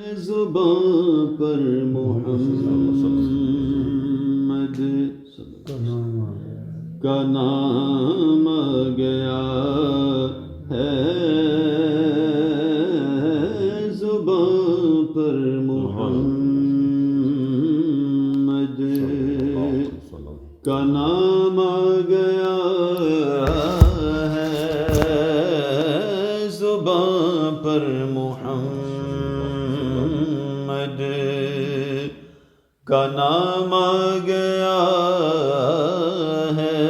زباں پر محمد کا نام آ گیا ہے، زباں پر محمد کا نام آ گیا ہے، زباں پر محمد کا نام آ گیا ہے،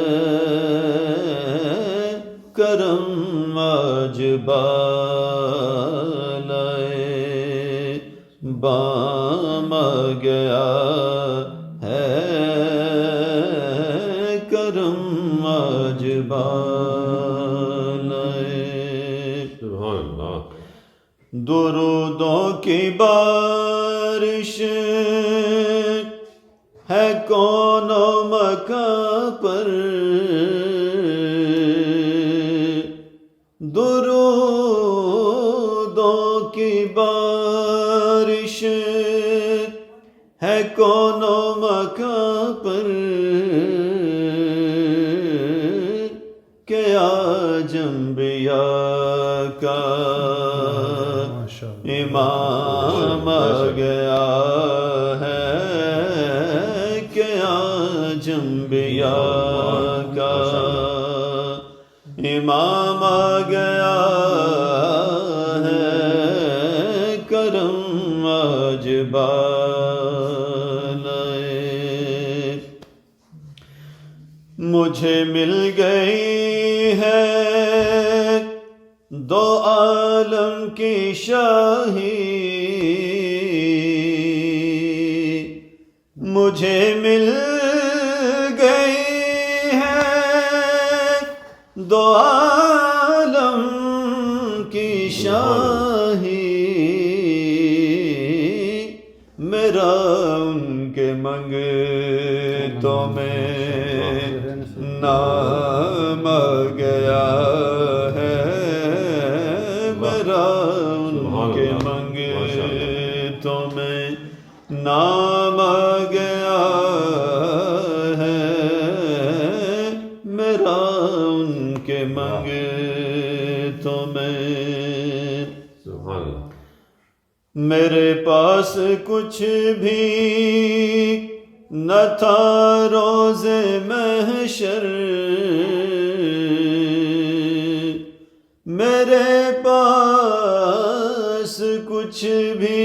کرم آج بالائے بام آ گیا ہے، کرم آج بالائے سبحان اللہ۔ درودوں کی بارش ہے کون و مکاں پر، درودوں کی بارش ہے کون و مکاں پر، کہ آج انبیاء کا امام آ گیا ہے، کہ آج انبیاء کا امام آ گیا ہے، کرم آج بالائے مجھے مل گئی ہے دو عالم کی شاہی، مجھے مل گئی ہے دو عالم کی شاہی، میرا ان کے منگتوں میں نام آ گیا ہے، میرا ان کے منگتوں میں نام آ گیا ہے، میرا ان کے منگتوں میں سبحان اللہ۔ میرے پاس کچھ بھی نہ تھا روز محشر، میرے پاس کچھ بھی،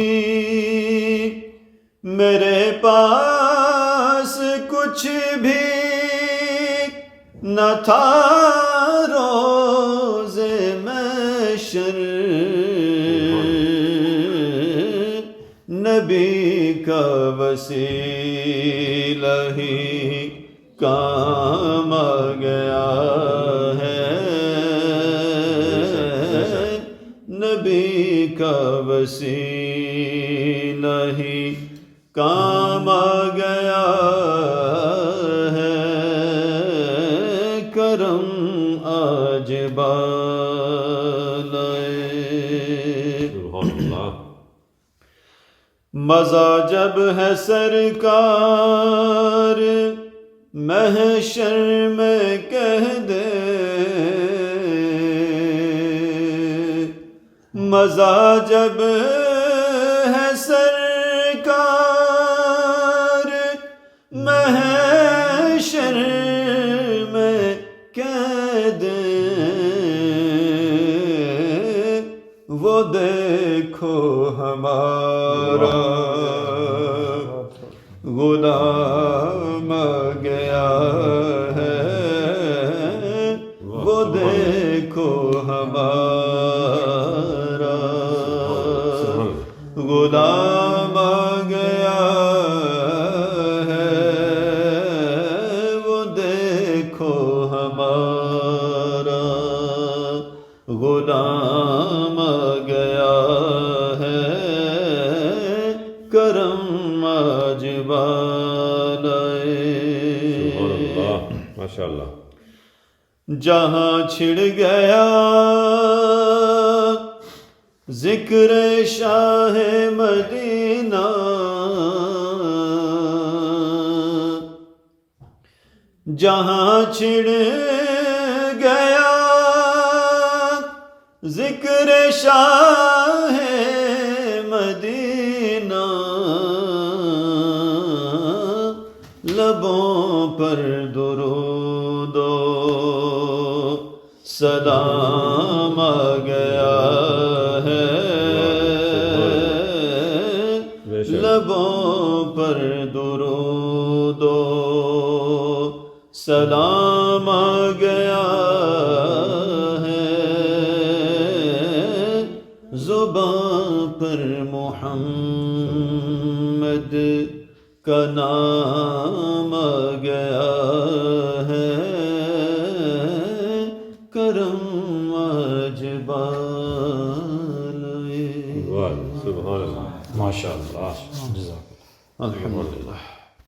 میرے پاس کچھ بھی نہ تھا روز محشر، نبی کا وسیلہ ہی کام آ گیا ہے، نبی کا وسیلہ ہی کام آ گیا ہے، کرم آج بالائے سبحان اللہ۔ مزہ جب ہے سرکار محشر میں کہہ دے، مزہ جب ہے سرکار محشر میں کہہ دے، وہ دیکھو ہمارا غلام آ گیا ہے، وہ دیکھو ہمارا غلام آ گیا ہے، وہ دیکھو ہمارا غلام آ گیا ہے، کرم آج بالائے سبحان اللہ، ماشاء اللہ۔ جہاں چھڑ گیا ذکر شاہ مدینہ جہاں چھڑ گیا ذکر شاہ مدینہ لبوں پر درود و سلام آ گیا ہے لبوں پر درود و سلام آ گیا ہے زباں پر محمد کا نام آ گیا ہے کرم آج بالائے سبحان اللہ ماشاء اللہ جزاک اللہ الحمدللہ